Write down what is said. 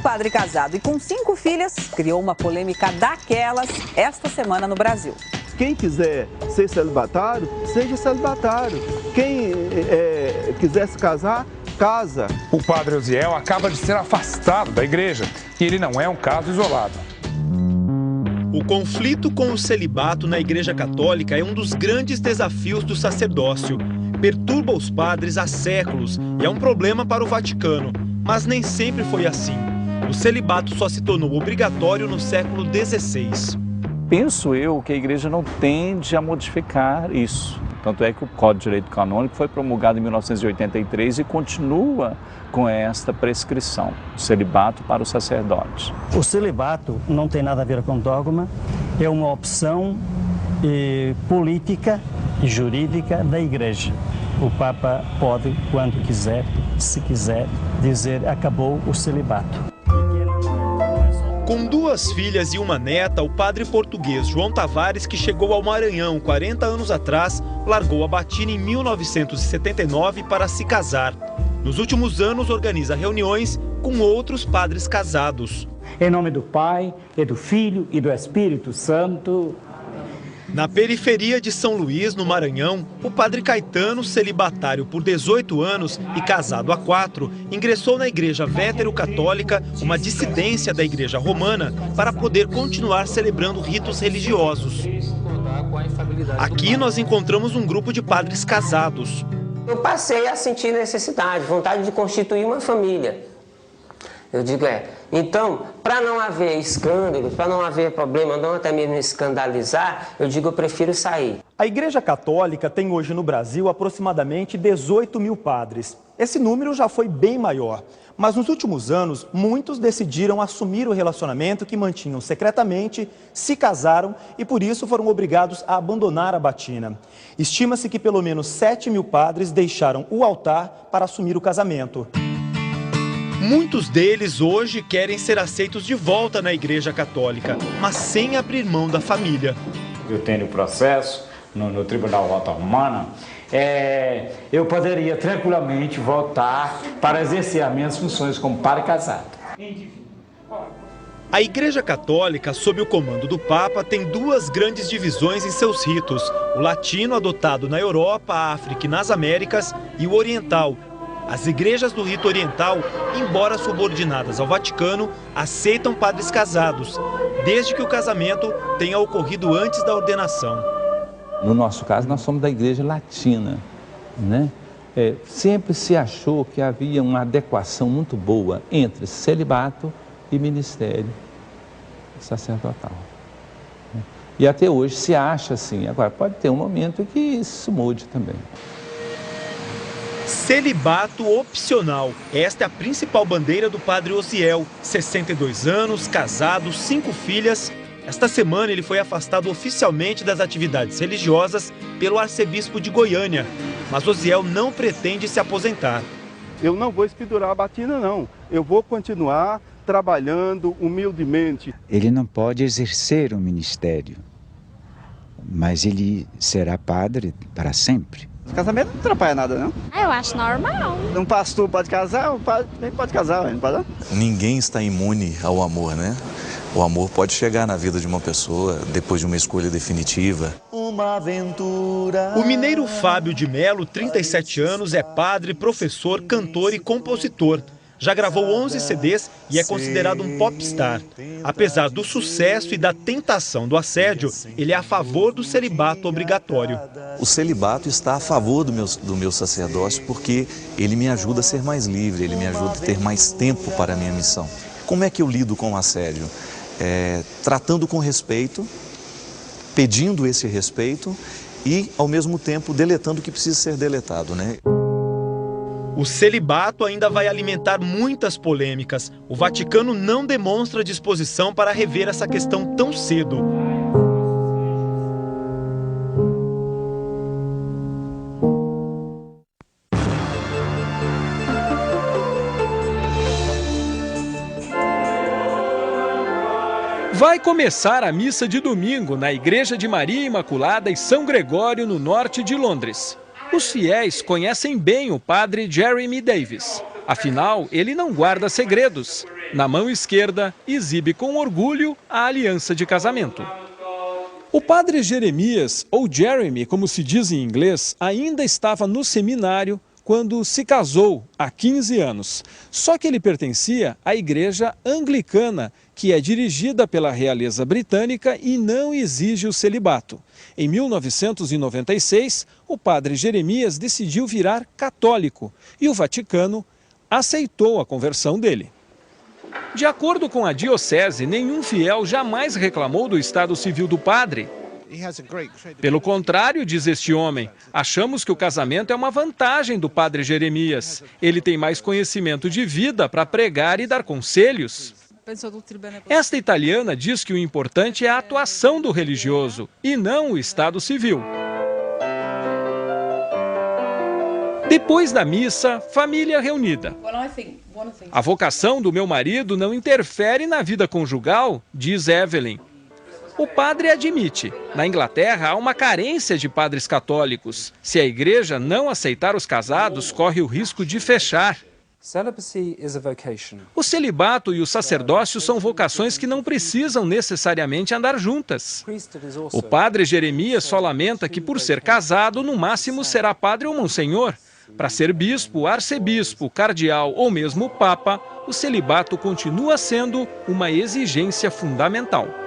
padre casado e com 5 filhas criou uma polêmica daquelas esta semana no Brasil. Quem quiser ser celibatário, seja celibatário. Quem quiser se casar, casa. O padre Osiel acaba de ser afastado da igreja e ele não é um caso isolado. O conflito com o celibato na Igreja Católica é um dos grandes desafios do sacerdócio. Perturba os padres há séculos e é um problema para o Vaticano, mas nem sempre foi assim. O celibato só se tornou obrigatório no século XVI. Penso eu que a igreja não tende a modificar isso. Tanto é que o Código de Direito Canônico foi promulgado em 1983 e continua com esta prescrição, o celibato para os sacerdotes. O celibato não tem nada a ver com dogma, é uma opção política e jurídica da igreja. O Papa pode, quando quiser, se quiser, dizer acabou o celibato. Com 2 filhas e uma neta, o padre português João Tavares, que chegou ao Maranhão 40 anos atrás, largou a batina em 1979 para se casar. Nos últimos anos, organiza reuniões com outros padres casados. Em nome do Pai, e do Filho e do Espírito Santo. Na periferia de São Luís, no Maranhão, o padre Caetano, celibatário por 18 anos e casado há 4, ingressou na igreja vétero-católica, uma dissidência da igreja romana, para poder continuar celebrando ritos religiosos. Aqui nós encontramos um grupo de padres casados. Eu passei a sentir necessidade, vontade de constituir uma família. Eu digo, então, para não haver escândalo, para não haver problema, não até mesmo escandalizar, eu digo, eu prefiro sair. A Igreja Católica tem hoje no Brasil aproximadamente 18 mil padres. Esse número já foi bem maior, mas nos últimos anos, muitos decidiram assumir o relacionamento que mantinham secretamente, se casaram e por isso foram obrigados a abandonar a batina. Estima-se que pelo menos 7 mil padres deixaram o altar para assumir o casamento. Muitos deles hoje querem ser aceitos de volta na Igreja Católica, mas sem abrir mão da família. Eu tenho processo no Tribunal Otomano. Eu poderia tranquilamente voltar para exercer as minhas funções como padre casado. A Igreja Católica, sob o comando do Papa, tem 2 grandes divisões em seus ritos: o latino, adotado na Europa, África e nas Américas, e o oriental. As igrejas do rito oriental, embora subordinadas ao Vaticano, aceitam padres casados, desde que o casamento tenha ocorrido antes da ordenação. No nosso caso, nós somos da igreja latina, né? Sempre se achou que havia uma adequação muito boa entre celibato e ministério sacerdotal. E até hoje se acha assim. Agora, pode ter um momento em que isso mude também. Celibato opcional. Esta é a principal bandeira do padre Osiel. 62 anos, casado, 5 filhas. Esta semana ele foi afastado oficialmente das atividades religiosas pelo arcebispo de Goiânia. Mas Osiel não pretende se aposentar. Eu não vou espedurar a batina, não. Eu vou continuar trabalhando humildemente. Ele não pode exercer o ministério, mas ele será padre para sempre. O casamento não atrapalha nada, não? Eu acho normal. Um pastor pode casar, um padre nem pode casar, não pode? Ninguém está imune ao amor, né? O amor pode chegar na vida de uma pessoa depois de uma escolha definitiva. Uma aventura. O mineiro Fábio de Melo, 37 anos, é padre, professor, cantor e compositor. Já gravou 11 CDs e é considerado um popstar. Apesar do sucesso e da tentação do assédio, ele é a favor do celibato obrigatório. O celibato está a favor do meu sacerdócio porque ele me ajuda a ser mais livre, ele me ajuda a ter mais tempo para a minha missão. Como é que eu lido com o assédio? Tratando com respeito, pedindo esse respeito e, ao mesmo tempo, deletando o que precisa ser deletado, né? O celibato ainda vai alimentar muitas polêmicas. O Vaticano não demonstra disposição para rever essa questão tão cedo. Vai começar a missa de domingo na Igreja de Maria Imaculada em São Gregório, no norte de Londres. Os fiéis conhecem bem o padre Jeremy Davis. Afinal, ele não guarda segredos. Na mão esquerda, exibe com orgulho a aliança de casamento. O padre Jeremias, ou Jeremy, como se diz em inglês, ainda estava no seminário quando se casou há 15 anos. Só que ele pertencia à igreja anglicana, que é dirigida pela realeza britânica e não exige o celibato. Em 1996, o padre Jeremias decidiu virar católico e o Vaticano aceitou a conversão dele. De acordo com a diocese, nenhum fiel jamais reclamou do estado civil do padre. Pelo contrário, diz este homem, achamos que o casamento é uma vantagem do padre Jeremias. Ele tem mais conhecimento de vida para pregar e dar conselhos. Esta italiana diz que o importante é a atuação do religioso e não o estado civil. Depois da missa, família reunida. A vocação do meu marido não interfere na vida conjugal, diz Evelyn. O padre admite, na Inglaterra há uma carência de padres católicos. Se a igreja não aceitar os casados, corre o risco de fechar. O celibato e o sacerdócio são vocações que não precisam necessariamente andar juntas. O padre Jeremias só lamenta que, por ser casado, no máximo será padre ou monsenhor. Para ser bispo, arcebispo, cardeal ou mesmo papa, o celibato continua sendo uma exigência fundamental.